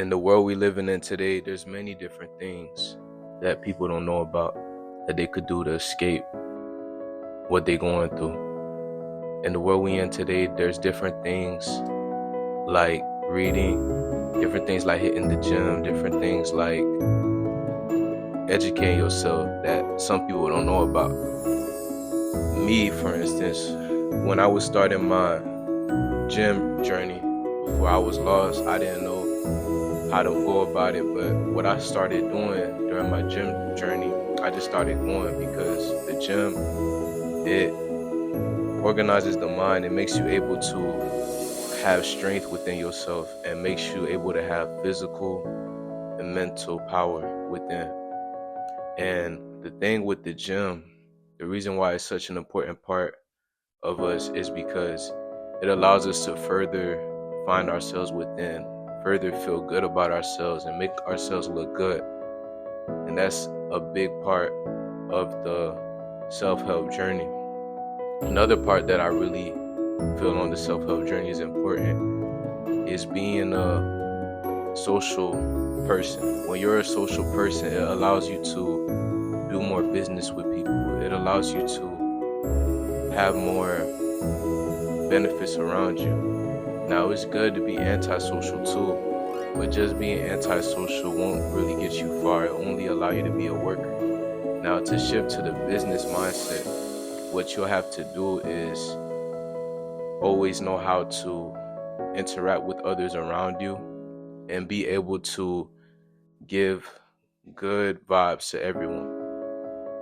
In the world we living in today, there's many different things that people don't know about that they could do to escape what they're going through. In the world we in today, there's different things like reading, different things like hitting the gym, different things like educating yourself that some people don't know about. Me, for instance, when I was starting my gym journey, before I was lost, I didn't know how to go about it, but what I started doing during my gym journey, I just started going because the gym, it organizes the mind. It makes you able to have strength within yourself and makes you able to have physical and mental power within. And the thing with the gym, the reason why it's such an important part of us is because it allows us to further find ourselves within, further feel good about ourselves and make ourselves look good. And that's a big part of the self-help journey. Another part that I really feel on the self-help journey is important is being a social person. When you're a social person, it allows you to do more business with people. It allows you to have more benefits around you. Now, it's good to be antisocial too, but just being antisocial won't really get you far. It only allow you to be a worker. Now, to shift to the business mindset, what you'll have to do is always know how to interact with others around you and be able to give good vibes to everyone.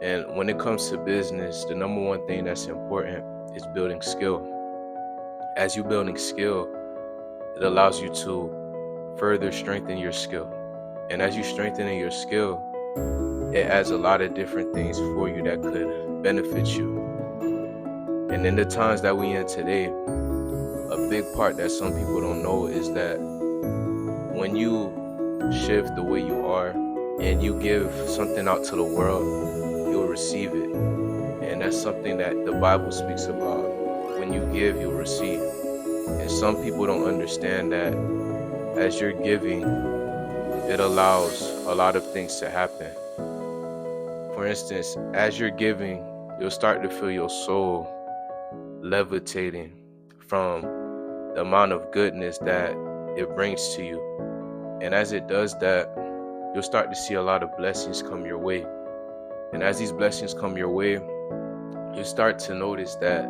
And when it comes to business, the number one thing that's important is building skill. As you're building skill, it allows you to further strengthen your skill. And as you're strengthening your skill, it adds a lot of different things for you that could benefit you. And in the times that we in today, a big part that some people don't know is that when you shift the way you are and you give something out to the world, you'll receive it. And that's something that the Bible speaks about. When you give, you'll receive. And some people don't understand that as you're giving, it allows a lot of things to happen. For instance, as you're giving, you'll start to feel your soul levitating from the amount of goodness that it brings to you. And as it does that, you'll start to see a lot of blessings come your way. And as these blessings come your way, you start to notice that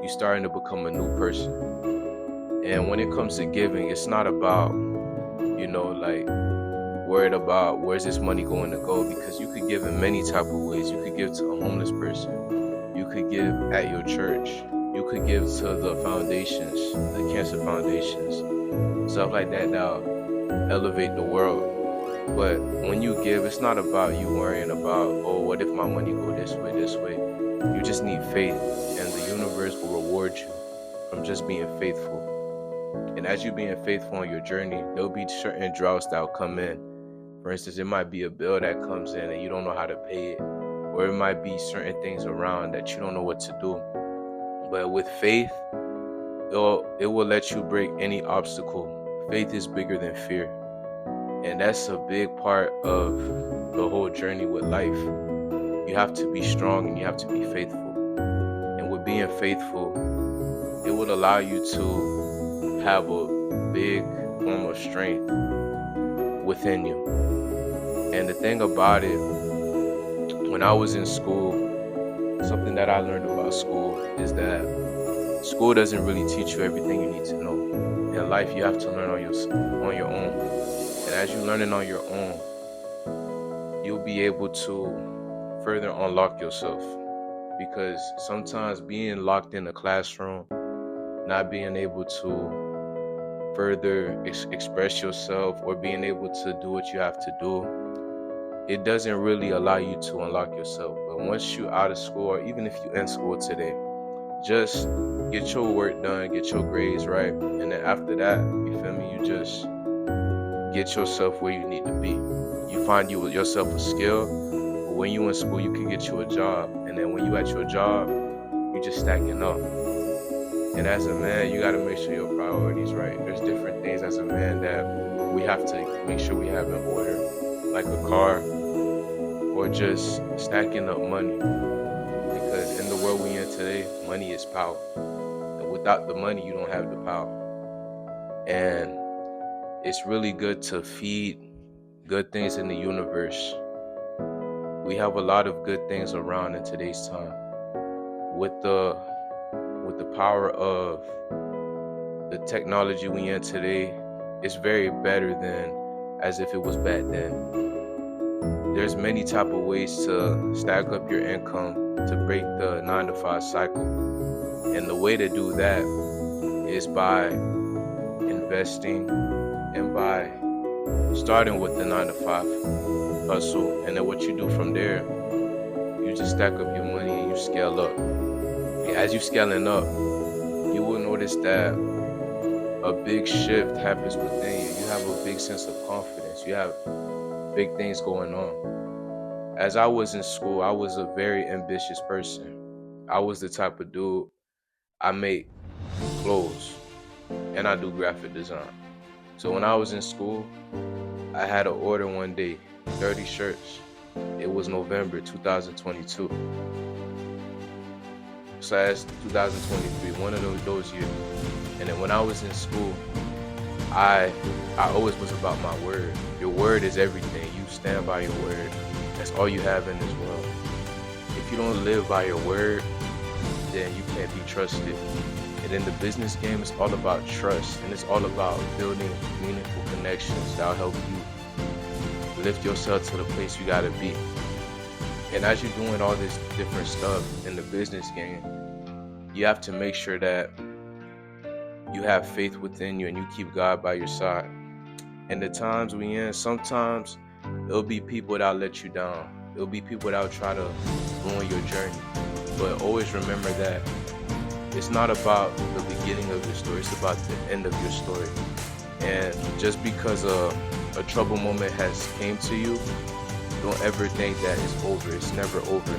you're starting to become a new person. And when it comes to giving, it's not about, like worried about where's this money going to go, because you could give in many type of ways. You could give to a homeless person. You could give at your church. You could give to the foundations, the cancer foundations, stuff like that elevate the world. But when you give, it's not about you worrying about, oh, what if my money go this way? You just need faith, and the universe will reward you from just being faithful. And as you're being faithful on your journey, there'll be certain droughts that'll come in. For instance, it might be a bill that comes in and you don't know how to pay it, or it might be certain things around that you don't know what to do. But with faith, it will let you break any obstacle. Faith is bigger than fear. And that's a big part of the whole journey with life. You have to be strong and you have to be faithful. And with being faithful, it would allow you to have a big form of strength within you. And the thing about it, when I was in school, something that I learned about school is that school doesn't really teach you everything you need to know. In life, you have to learn on your own. And as you're learning on your own, you'll be able to further unlock yourself. Because sometimes being locked in a classroom, not being able to further express yourself or being able to do what you have to do, it doesn't really allow you to unlock yourself. But once you're out of school, or even if you're in school today, just get your work done, get your grades right, and then after that, you feel me, you just get yourself where you need to be. You find yourself a skill, but when you in school, you can get you a job, and then when you at your job, you just stacking up. And as a man, you gotta make sure your priorities, right? There's different things as a man that we have to make sure we have in order, like a car or just stacking up money. Because in the world we in today, money is power. And without the money, you don't have the power. And it's really good to feed good things in the universe. We have a lot of good things around in today's time. With the power of the technology we in today, it's very better than as if it was back then. There's many type of ways to stack up your income to break the 9-to-5 cycle. And the way to do that is by investing and by starting with the 9-to-5 hustle. And then what you do from there, you just stack up your money and you scale up. And as you scaling up, you will notice that a big shift happens within you. You have a big sense of confidence. You have big things going on. As I was in school, I was a very ambitious person. I was the type of dude, I make clothes and I do graphic design. So when I was in school, I had an order one day, 30 shirts. It was November 2022. So that's 2023, one of those years. And then when I was in school, I always was about my word. Your word is everything. You stand by your word. That's all you have in this world. If you don't live by your word, then you can't be trusted. And in the business game, it's all about trust, and it's all about building meaningful connections that'll help you lift yourself to the place you gotta be. And as you're doing all this different stuff in the business game, you have to make sure that you have faith within you and you keep God by your side. And the times we in, sometimes it'll be people that'll let you down. It'll be people that'll try to ruin your journey. But always remember that it's not about the beginning of your story, it's about the end of your story. And just because a trouble moment has came to you, don't ever think that it's over. It's never over.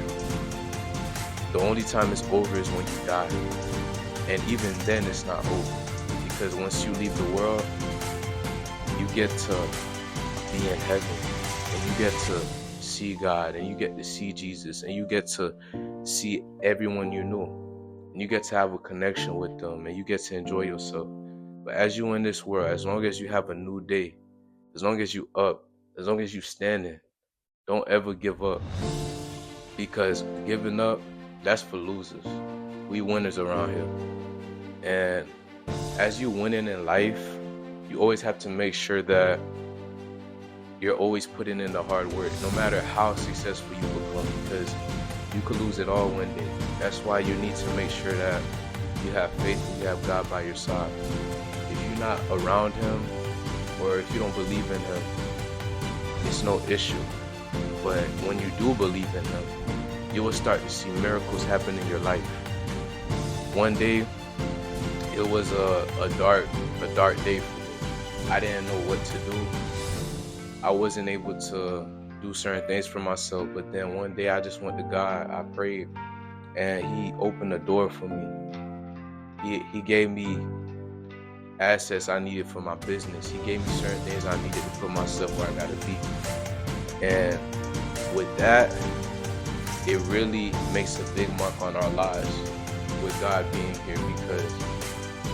The only time it's over is when you die. And even then it's not over. Because once you leave the world, you get to be in heaven. And you get to see God. And you get to see Jesus. And you get to see everyone you know. And you get to have a connection with them. And you get to enjoy yourself. But as you in this world, as long as you have a new day, as long as you up, as long as you standing, don't ever give up. Because giving up, that's for losers. We winners around here. And as you winning in life, you always have to make sure that you're always putting in the hard work, no matter how successful you become, because you could lose it all one day. That's why you need to make sure that you have faith and you have God by your side. If you're not around him, or if you don't believe in him, it's no issue. But when you do believe in him, you will start to see miracles happen in your life. One day, it was a dark day for me. I didn't know what to do. I wasn't able to do certain things for myself. But then one day I just went to God. I prayed, and he opened a door for me. He gave me assets I needed for my business. He gave me certain things I needed to put myself where I gotta be. And with that, it really makes a big mark on our lives with God being here, because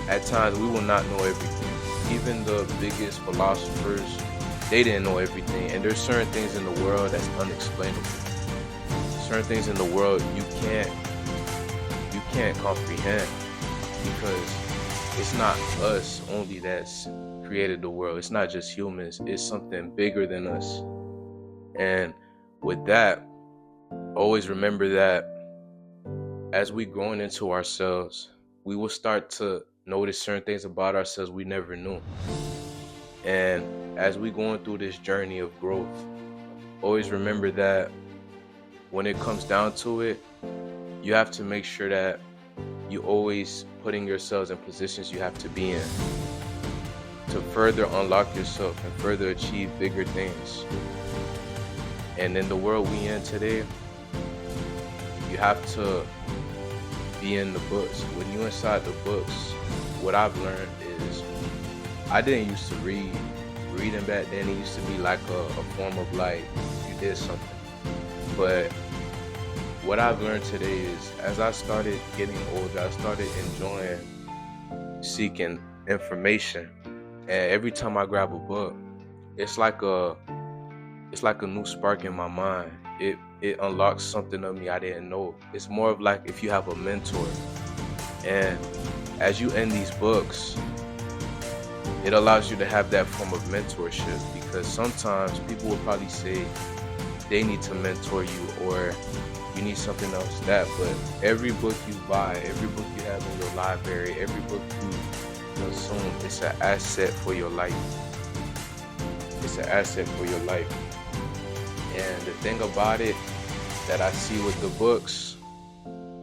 at times we will not know everything. Even the biggest philosophers, they didn't know everything. And there's certain things in the world that's unexplainable. Certain things in the world you can't comprehend, because it's not us only that's created the world. It's not just humans. It's something bigger than us. And with that, always remember that as we growing into ourselves, we will start to notice certain things about ourselves we never knew. And as we going through this journey of growth, always remember that when it comes down to it, you have to make sure that you always putting yourselves in positions you have to be in to further unlock yourself and further achieve bigger things. And in the world we in today, you have to be in the books. When you're inside the books, what I've learned is I didn't used to read. Reading back then, it used to be like a form of like you did something. But what I've learned today is as I started getting older, I started enjoying seeking information. And every time I grab a book, it's like a new spark in my mind. It unlocks something of me I didn't know. It's more of like if you have a mentor, and as you end these books, it allows you to have that form of mentorship, because sometimes people will probably say they need to mentor you or you need something else that, but every book you buy, every book you have in your library, every book you consume, it's an asset for your life. It's an asset for your life. And the thing about it that I see with the books,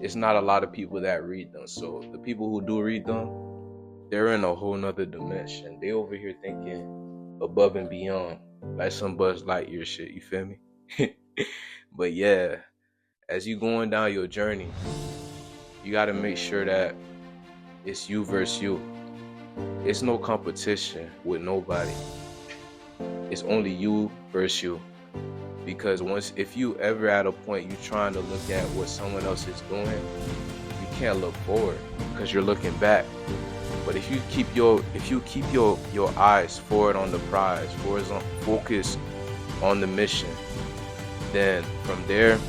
it's not a lot of people that read them. So the people who do read them, they're in a whole nother dimension. They over here thinking above and beyond, like some Buzz Lightyear shit, you feel me? But yeah, as you going down your journey, you gotta make sure that it's you versus you. It's no competition with nobody. It's only you versus you. Because if you ever at a point you trying to look at what someone else is doing, you can't look forward because you're looking back. But if you keep your eyes forward on the prize, focus on the mission, then from there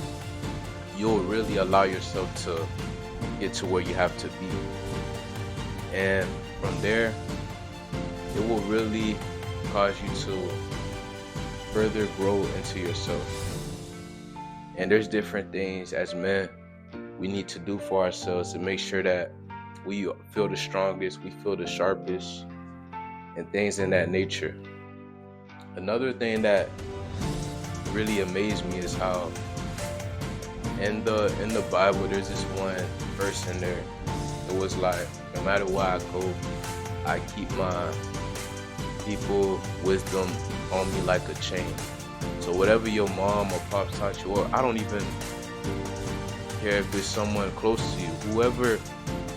you'll really allow yourself to get to where you have to be. And from there, it will really cause you to further grow into yourself. And there's different things as men we need to do for ourselves to make sure that we feel the strongest, we feel the sharpest, and things in that nature. Another thing that really amazed me is how in the Bible there's this one verse in there. It was like, no matter where I go, I keep my people wisdom on me like a chain. So whatever your mom or pop taught you, or I don't even care if it's someone close to you, whoever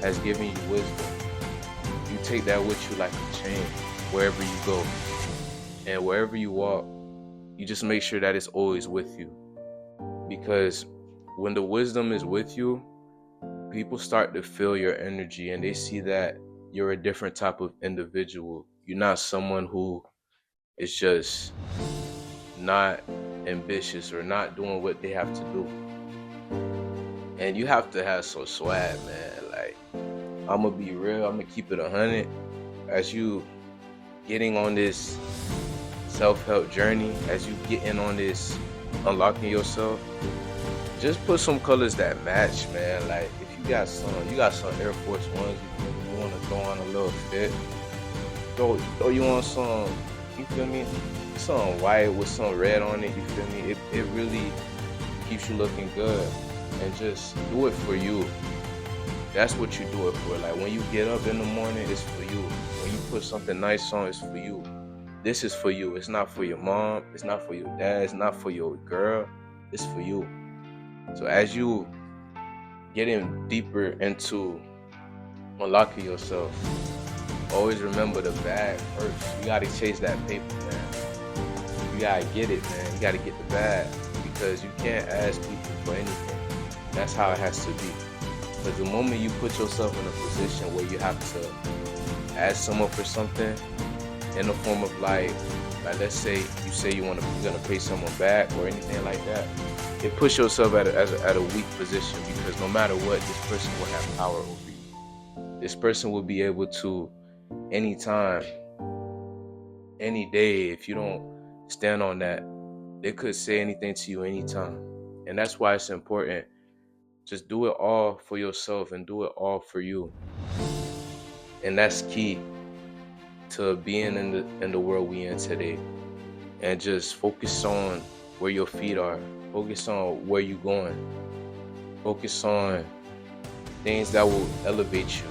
has given you wisdom, you take that with you like a chain wherever you go. And wherever you walk, you just make sure that it's always with you. Because when the wisdom is with you, people start to feel your energy and they see that you're a different type of individual. You're not someone who is just not ambitious or not doing what they have to do. And you have to have some swag, man. Like, I'm gonna be real, I'm gonna keep it 100. As you getting on this self-help journey, as you getting on this unlocking yourself, just put some colors that match, man. Like, if you got some Air Force Ones, you want to throw on a little fit, throw you on some, you feel me, some white with some red on it, you feel me. It really keeps you looking good. And just do it for you. That's what you do it for. Like, when you get up in the morning, it's for you. When you put something nice on, it's for you. This is for you. It's not for your mom, it's not for your dad, it's not for your girl, it's for you. So as you getting deeper into unlocking yourself, always remember the bag first. You gotta chase that paper, man. You gotta get it, man. You gotta get the bag, because you can't ask people for anything. That's how it has to be. Because the moment you put yourself in a position where you have to ask someone for something in the form of like let's say you say you're gonna pay someone back or anything like that, it puts yourself at a weak position, because no matter what, this person will have power over you. This person will be able to, anytime, any day, if you don't stand on that, they could say anything to you anytime. And that's why it's important. Just do it all for yourself and do it all for you. And that's key to being in the world we in today. And just focus on where your feet are. Focus on where you're going. Focus on things that will elevate you.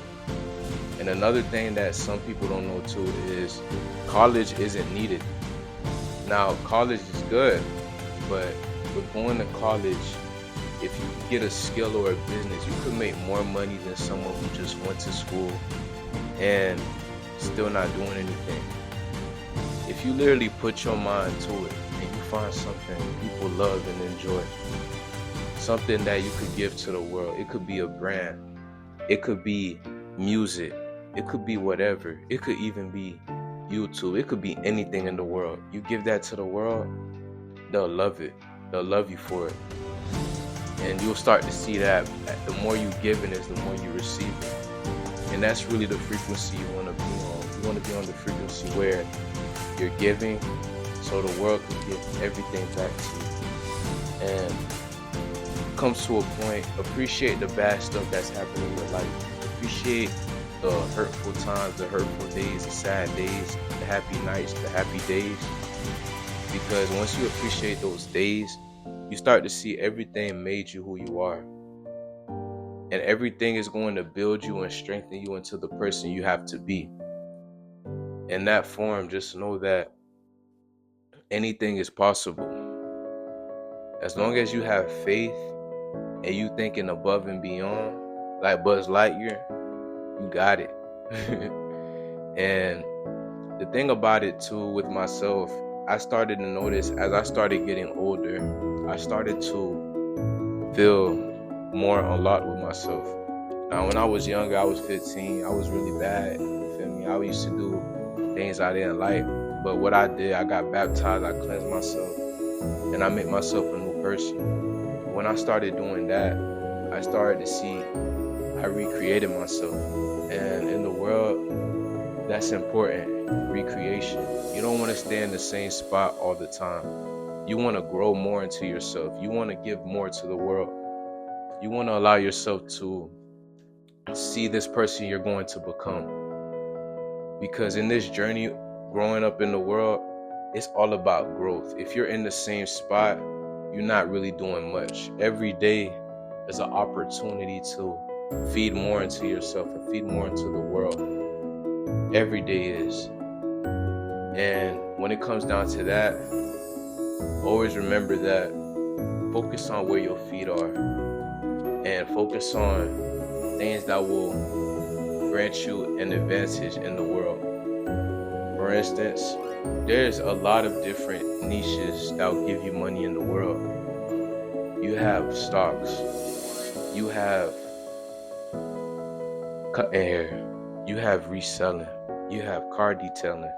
And another thing that some people don't know too is college isn't needed. Now, college is good, but with going to college, if you get a skill or a business, you could make more money than someone who just went to school and still not doing anything. If you literally put your mind to it and you find something people love and enjoy, something that you could give to the world, it could be a brand, it could be music, it could be whatever, it could even be YouTube, it could be anything in the world. You give that to the world, they'll love it. They'll love you for it. And you'll start to see that the more you give it is, the more you receive it. And that's really the frequency you want to be on. You want to be on the frequency where you're giving so the world can give everything back to you. And it comes to a point, appreciate the bad stuff that's happening in your life. Appreciate the hurtful times, the hurtful days, the sad days, the happy nights, the happy days. Because once you appreciate those days, you start to see everything made you who you are. And everything is going to build you and strengthen you into the person you have to be. In that form, just know that anything is possible. As long as you have faith and you thinking above and beyond, like Buzz Lightyear, you got it. And the thing about it too with myself, I started to notice as I started getting older, I started to feel more unlocked with myself. Now, when I was younger, I was 15, I was really bad, you feel me? I used to do things I didn't like, but what I did, I got baptized, I cleansed myself, and I made myself a new person. When I started doing that, I started to see I recreated myself. And in the world, that's important, recreation. You don't want to stay in the same spot all the time. You want to grow more into yourself. You want to give more to the world. You want to allow yourself to see this person you're going to become. Because in this journey, growing up in the world, it's all about growth. If you're in the same spot, you're not really doing much. Every day is an opportunity to feed more into yourself and feed more into the world. Every day is. And when it comes down to that, always remember that focus on where your feet are and focus on things that will grant you an advantage in the world. For instance, there's a lot of different niches that will give you money in the world. You have stocks, you have cutting hair, you have reselling, you have car detailing,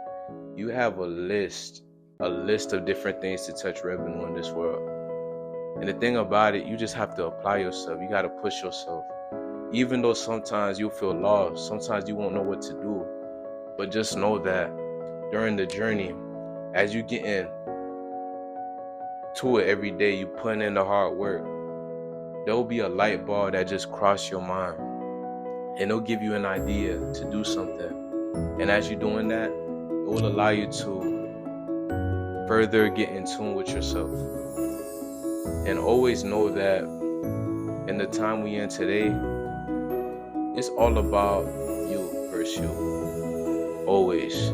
you have a list of different things to touch revenue in this world. And the thing about it, you just have to apply yourself. You got to push yourself. Even though sometimes you'll feel lost, sometimes you won't know what to do, but just know that during the journey, as you get into it every day, you put in the hard work, there will be a light bulb that just cross your mind, and it'll give you an idea to do something. And as you're doing that, it will allow you to further get in tune with yourself. And always know that in the time we in today, it's all about you versus you. Always.